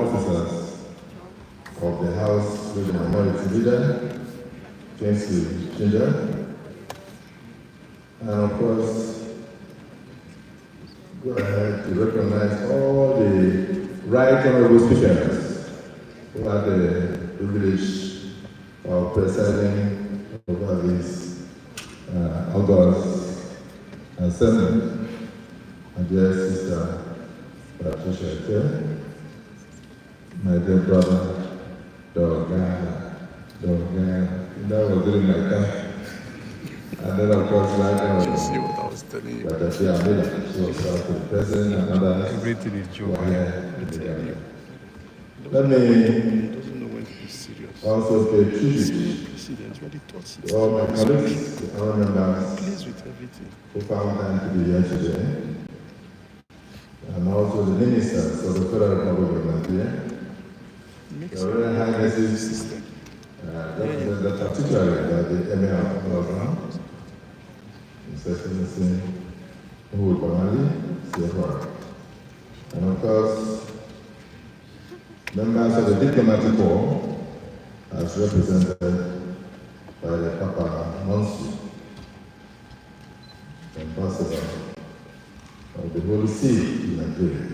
officers of the House with the Minority Leader, Kingsley Ginger, and of course, go ahead to recognize all the right honorable speakers who had the privilege of presiding over this August assembly. My dear sister Patricia, my dear brother, Dogana, that was during my time. And then, of course, right now, See what I was telling you. but I say I made it. So, to the president and others. Everything is joke. Let me doesn't know when to be serious. also pay tribute President really thought it. to all my colleagues, the other members Pleased with everything. who found time to be here today, and also the ministers of the Federal Republic of Nigeria, Your Royal Highnesses, represented particularly by the Emir of Northern, His Excellency Uhuru Bamali, CFR, and of course, members of the diplomatic corps, as represented by the Papa Monsu, Ambassador of the Holy See in Nigeria,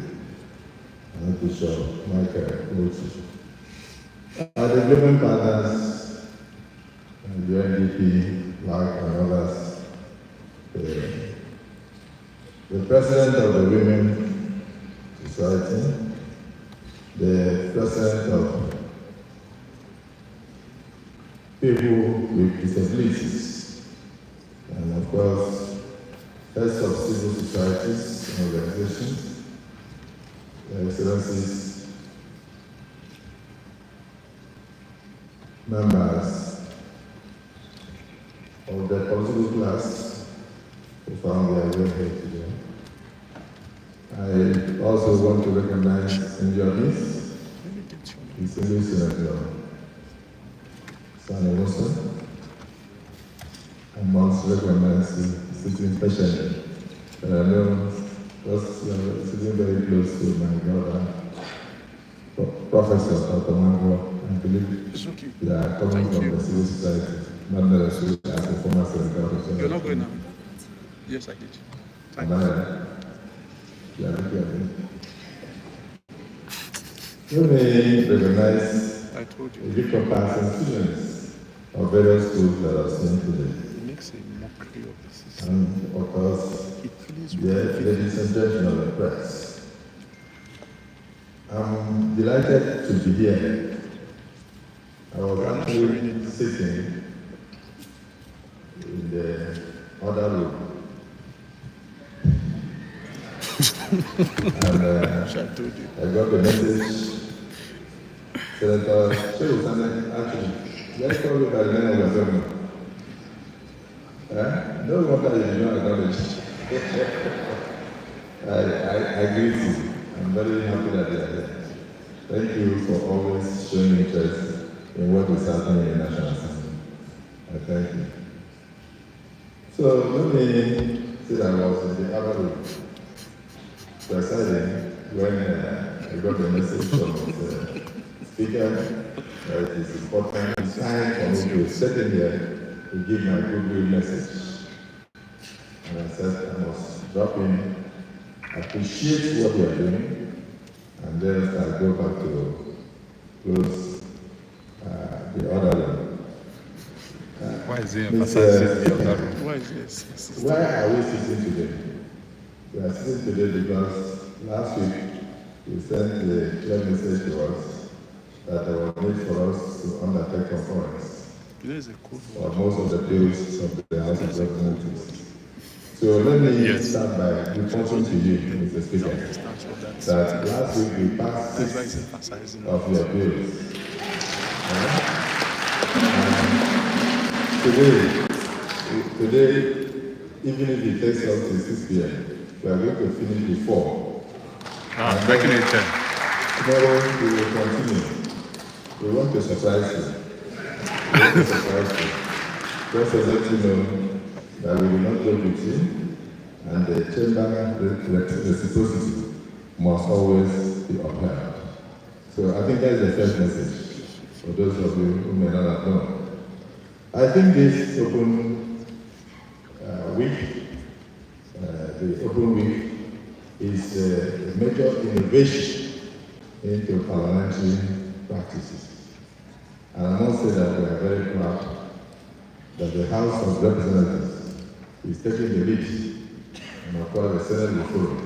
and Bishop Michael Mochi. The Global Partners, and the NDP, like and others, the President of the Women Society, the President of People with Disabilities, and of course, heads of civil societies and organizations, Their Excellencies, members of the political class who found their way here today. I also want to recognize in your midst His English Senator, Sani Musa, and must recognize the sitting patient that I know was sitting very close to my brother, Professor Otomango. I believe they are coming from the civil society, not necessarily as a former senator. You're not going now? Yes, I did. Am I right? Yeah, look at me. Let me recognize I told you. the Victor Parsons students of various schools that are seen today. It makes a mockery of the system. And of course, It pleases dear ladies and gentlemen of the press, I'm delighted to be here. I was actually sitting in the other room. And I told you. I got the message. Senator Shehu Sane, actually, let's call you by the name of your government. No wonder you do not acknowledge. I greet you. I'm very happy that you are here. Thank you for always showing interest in what is happening in the National Assembly. I thank you. So let me say that I was in the other room presiding when I got the message from the speaker that it is important. It's time for me to sit in here to give my goodwill message. And I said I must drop in, appreciate what you are doing, and then I go back to close the other room. Why is he emphasizing the other room? Why is this? Why are we sitting today? We are sitting today because last week we sent the clear message to us that there was need for us to undertake conference for most of the bills of the House of Representatives. So let me start by reporting to you, Mr. Speaker, that last week we passed 6 of your bills. Today, even if it takes us to 6 p.m., we are going to finish before. Making it 10. Tomorrow we will continue. We want to surprise you. Just to let you know that we will not joke with you, and the chamber reciprocity must always be upheld. So I think that's the first message for those of you who may not have known. I think this open week, the open week, is a major innovation into parliamentary practices. And I must say that we are very proud that the House of Representatives is taking the lead, and of course the Senate will follow.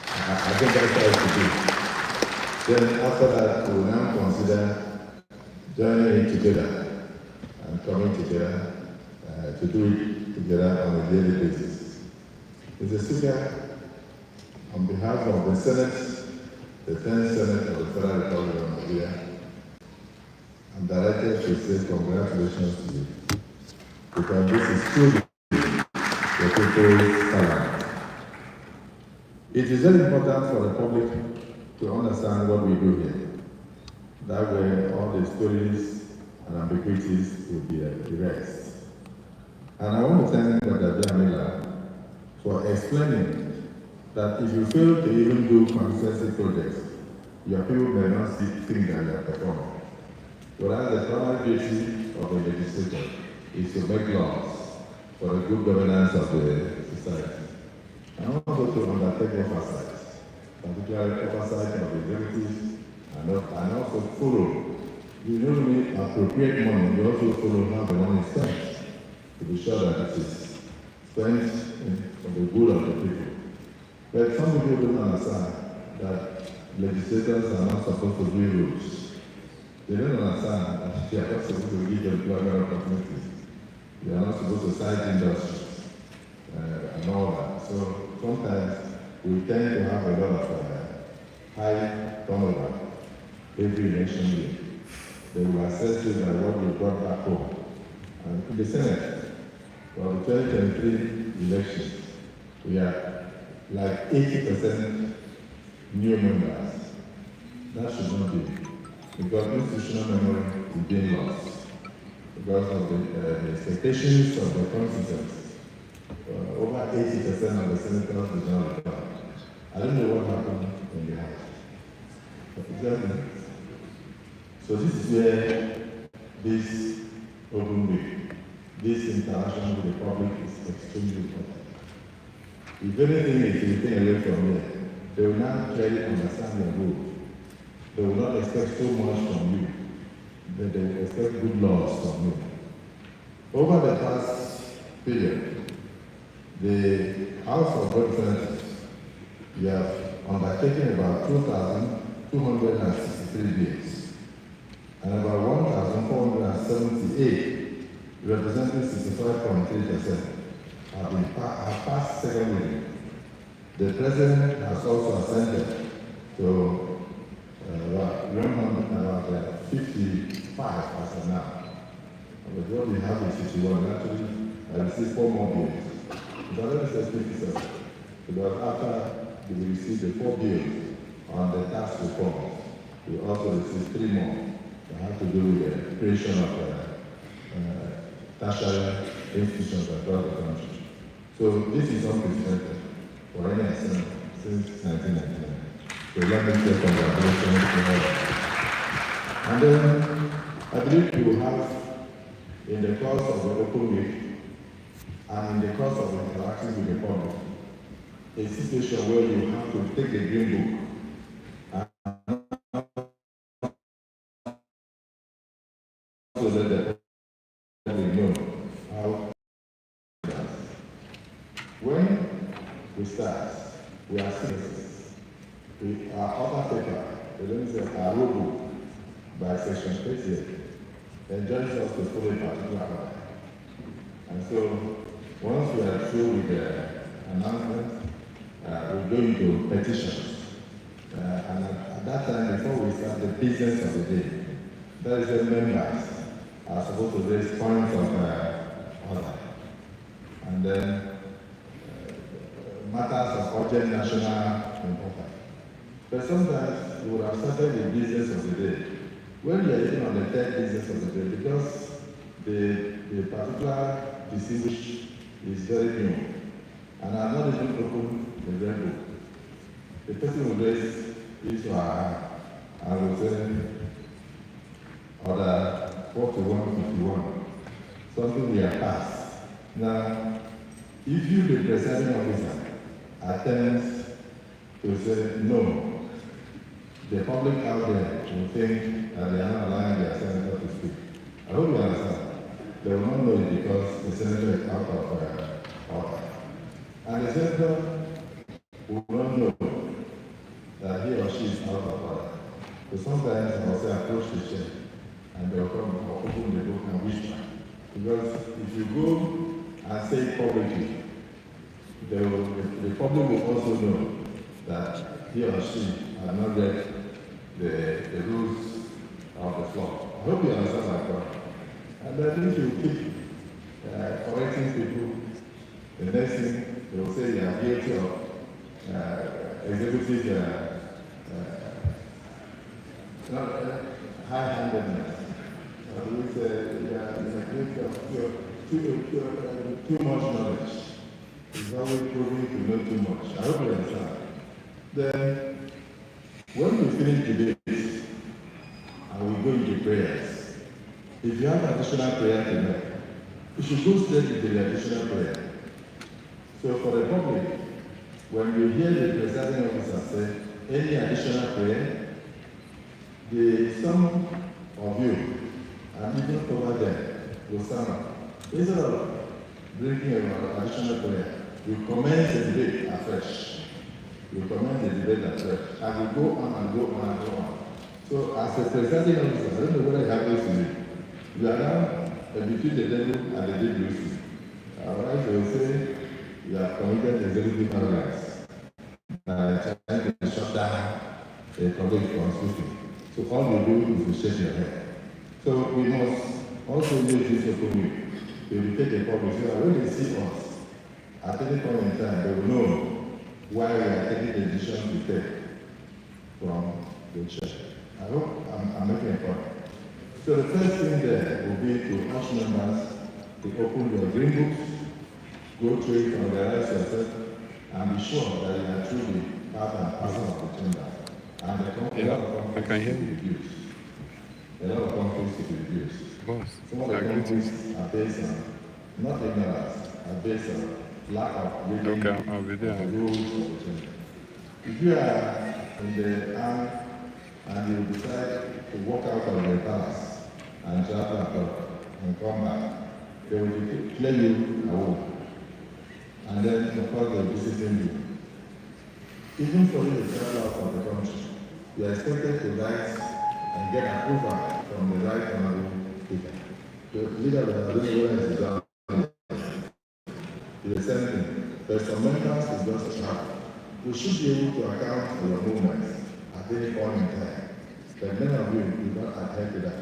I think that's how it should be. Then after that, we will now consider joining it together and coming together to do it together on a daily basis. Mr. Speaker, on behalf of the Senate, the 10th Senate of the Federal Republic of Nigeria, I'm delighted to say congratulations to you, because this is truly the people's talent. It is very important for the public to understand what we do here. That way, all the stories and ambiguities will be erased. And I want to thank Dr. Jamila for explaining that if you fail to even do consistency projects, your people may not think that you are performing. Whereas the primary duty of the legislature is to make laws for the good governance of the society. And also to undertake oversight, particularly oversight of the executives, and also follow. You not only appropriate money, you also follow how the money is spent, to be sure that it is spent for the good of the people. But some people don't understand that legislators are not supposed to do rules. They don't understand that they are not supposed to give employment opportunities. They are not supposed to cite industries and all that. So sometimes we tend to have a lot of high turnover every election year. They will assess you by what you brought back home. And in the Senate, for the 2023 elections, we are like 80% new members. That should not be, because institutional memory is being lost because of the expectations of the constituents. Over 80% of the senators did not reply. I don't know what happened in the House. Exactly. So this is where this open week, this interaction with the public is extremely important. If anything is taken away from here, they will now clearly understand your role. They will not expect so much from you, but they will expect good laws from you. Over the past period, the House of Representatives, we have undertaken about 2,263 bills, and about 1,478, representing 65.3%, have passed second reading. The President has also assented to about 55 as of now. But what we have is 51. Actually, I received 4 more bills. But let me say 57. Because after we received the 4 bills on the tax reform, we also received 3 more that have to do with the creation of tertiary institutions across the country. So this is unprecedented for any assembly since 1999. So let me say congratulations to all. And then I believe we will have, in the course of the open week and in the course of interacting with the public, a situation where you have to take the green book and so that the public know how. When we start, we are citizens. We are other paper, our rule book by section 38, enjoins us to follow a particular order. And so, once we are through with the announcement, we go into petitions. And at that time, before we start the business of the day, that is when members are supposed to raise points of order. And then matters of urgent national importance. But sometimes we would have started the business of the day. When we are even on the third business of the day, because the particular distinguished is very new, and I'm not even open the red book, the person will raise his or her say, order 4151, something we have passed. Now, if you, the presiding officer, attempts to say no, the public out there will think that they are not allowing their senator to speak. I hope you understand. They will not know it because the senator is out of order. And the senator will not know that he or she is out of order. So sometimes I will say approach the chair and they will come or open the book and whisper. Because if you go and say it publicly, the public will also know that he or she has not read the rules of the floor. I hope you understand my point. And I think you keep correcting people. The next thing they will say you are guilty of executive high-handedness. We say you are guilty of too much knowledge. It's always proving to know too much. I hope you understand. Then, when we finish debate and we go into prayers, if you have additional prayer to make, you should go straight into the additional prayer. So for the public, when you hear the presiding officer say any additional prayer, some of you, and even over there, will stand up. Instead of bringing an additional prayer, you commence the debate afresh. You commence the debate afresh. And you go on and go on and go on. So as a presiding officer, I don't know whether it happens to you. You are now between the devil and the devil. Alright, they will say you have committed executive violence. Trying to shut down the public from speaking. So all you do is to shake your head. So we must also use this opportunity to educate the public so that when they see us, at any point in time, they will know why we are taking the decision to take from the church. I hope I'm making a point. So the first thing there will be to ask members to open your green books, go through it, familiarize yourself, and be sure that you are truly part and parcel of the chamber. And I can hear you. A lot of conflicts to be reduced. Boss, Some of the conflicts are based on not ignorance, are based on lack of reading I'll be there. the rules of the chamber. If you are in the army and you decide to walk out of the palace and travel and come back, they will declare you away. And then, of course, they will discipline you. Even for you to travel out of the country, you are expected to write and get approval from the right honorable speaker. The leader of the Assembly is done. The same thing. There's some members who just travel. We should be able to account for your movements at any point in time. But many of you do not adhere to that.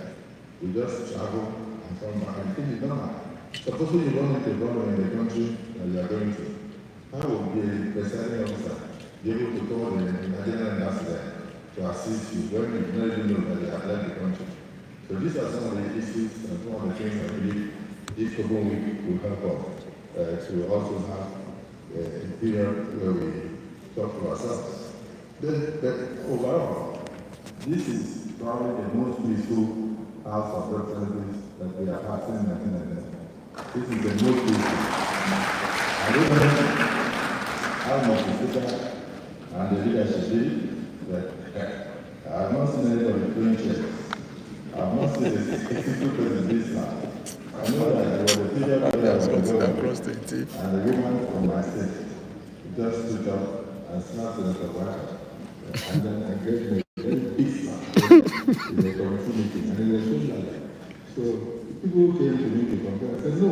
You just travel and come back and think it's normal. Supposing you run into a problem in the country that you are going to, how would the presiding officer be able to call the Nigerian ambassador to assist you when you don't even know that they have left the country? So these are some of the issues and some of the things I believe this Kobo week will help us to also have a period where we talk to ourselves. But overall, this is probably the most peaceful House of Representatives that we have had since 1999. This is the most peaceful. I don't know how much the speaker and the leadership did, but I have not seen anybody throwing chairs. I have not seen the executive president this time. I know that there was a period where there was a government and the woman from my state just stood up and snapped the tobacco and then engaged me a very big slap in the committee meeting, and it was so like that. So people came to me to compare. I said, no,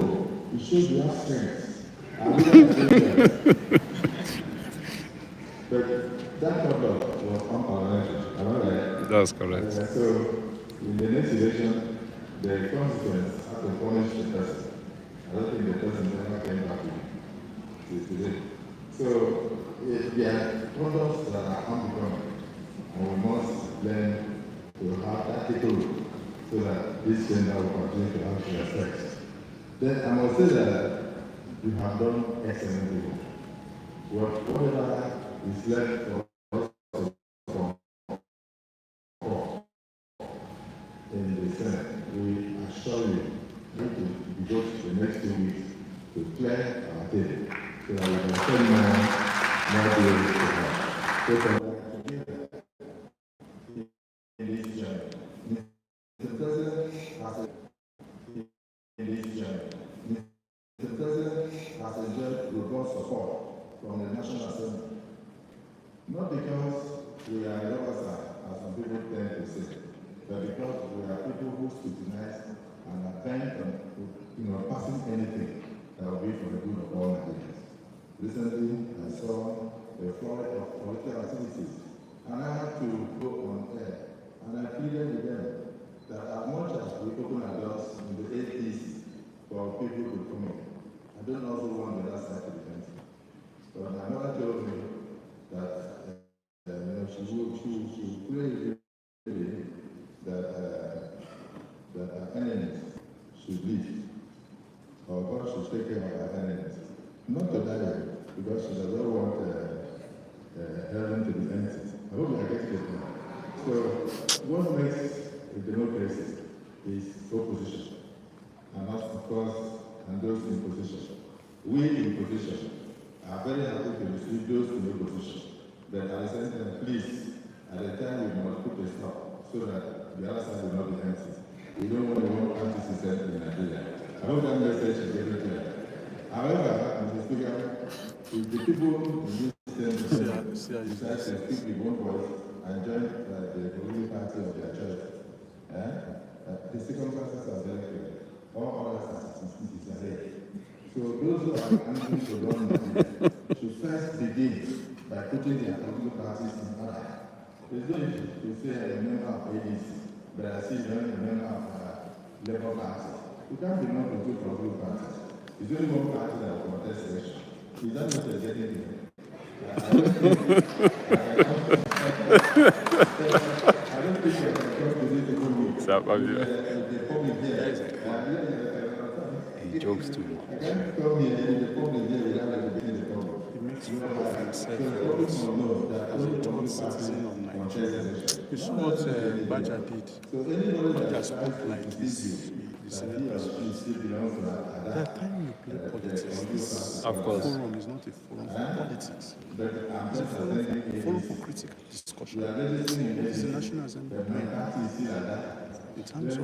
it shows you have strength. And we are doing that. But that conduct was unparliamentary. Am I right? That's correct. So in the next election, the consequence had to punish the person. I don't think the person ever came back to today. So there are conducts that are unbecoming, and we must learn to have ethical so that this gender will continue to have respect. Then I must say that you have done excellent work. Whatever is left for in the Senate. We assure you, we will devote the next 2 weeks to clear our table so that we can send more bills to her. So in this journey, Mr. President has enjoyed robust support from the National Assembly. Not because we are lovers, as some people tend to say, but because we are people who scrutinize and are bent on passing anything that will be for the good of all Nigerians. Recently, I saw a flood of political activities, and I had to go on air, and I pleaded with them that as much as we open our doors in the 80s for people to come in, I don't also want the other side to be empty. But my mother told me that she would pray that our enemies should leave, or God should take care of our enemies. Not to die, because she does not want heaven to be empty. I hope you are getting it now. So, what makes a democracy is opposition, and not, of course, and those in position. We in position are very happy to receive those in opposition. But at the same time, please, at the time we must put a stop so that the other side will not be empty. We don't want to want anti-system in Nigeria. I hope that message is very clear. However, Mr. Speaker, if the people in this decide to speak with one voice and join the ruling party of their choice, the circumstances are very clear. All others are ahead. So those who are angry to government should first begin by putting their political parties in order. It's not easy to say I'm a member of ADC, but I see you're a member of Labour Party. You can't be member of two political parties. It's only one party that will contest election. Is that what you're getting here? I don't think you're going to come to this economy. What's up, Abdul? He jokes too much. I can't come here and the public here without getting the problem. He makes fun of himself as a third citizen of Nigeria. You saw what Baja did. Baja spoke like this. The Senate There are times you play politics. This Of course. forum is not a forum for politics. It's a forum for critical discussion. It is the National Assembly. In terms of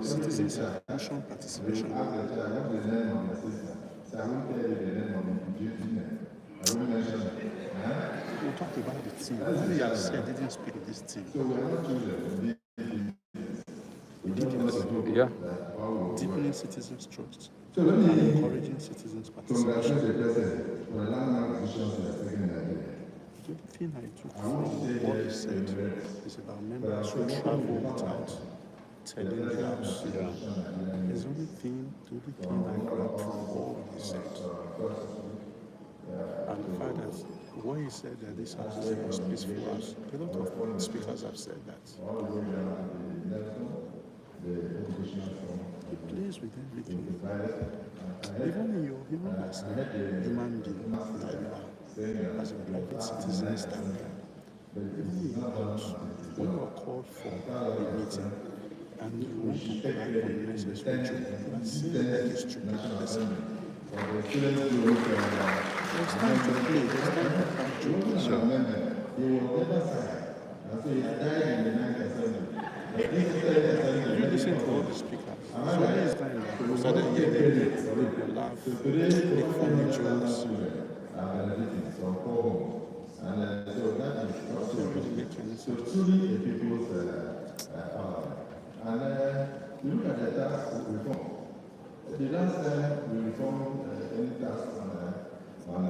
citizens' emotional participation, we'll talk about the team. What you have said didn't speak of this team. Yeah. Deepening citizens' trust and encouraging citizens' participation. The thing I took from what he said is about members who travel without telling the house. It's the only thing I grabbed from what he said. And the fact that what he said that this house is a peaceful house. A lot of speakers have said that. He plays with everything. Even as a human being, as a private citizen standing, even when you are called for a meeting and you want to apply for the necessary job, you are saying that it's true. There's time to play, there's time to find jokes. You listen to all the speakers. So there's time that you started hearing you laugh, make funny jokes. So truly a people's parliament. And you look at the tax reform. The last time we reformed any tax on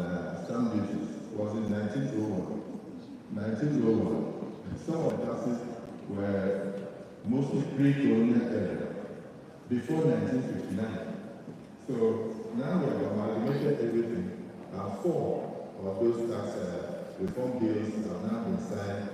stamp duties was in 1901. 1901. Some of the taxes were mostly pre-colonial era, before 1959. So now we have amalgamated everything, and 4 of those tax reform bills have now been signed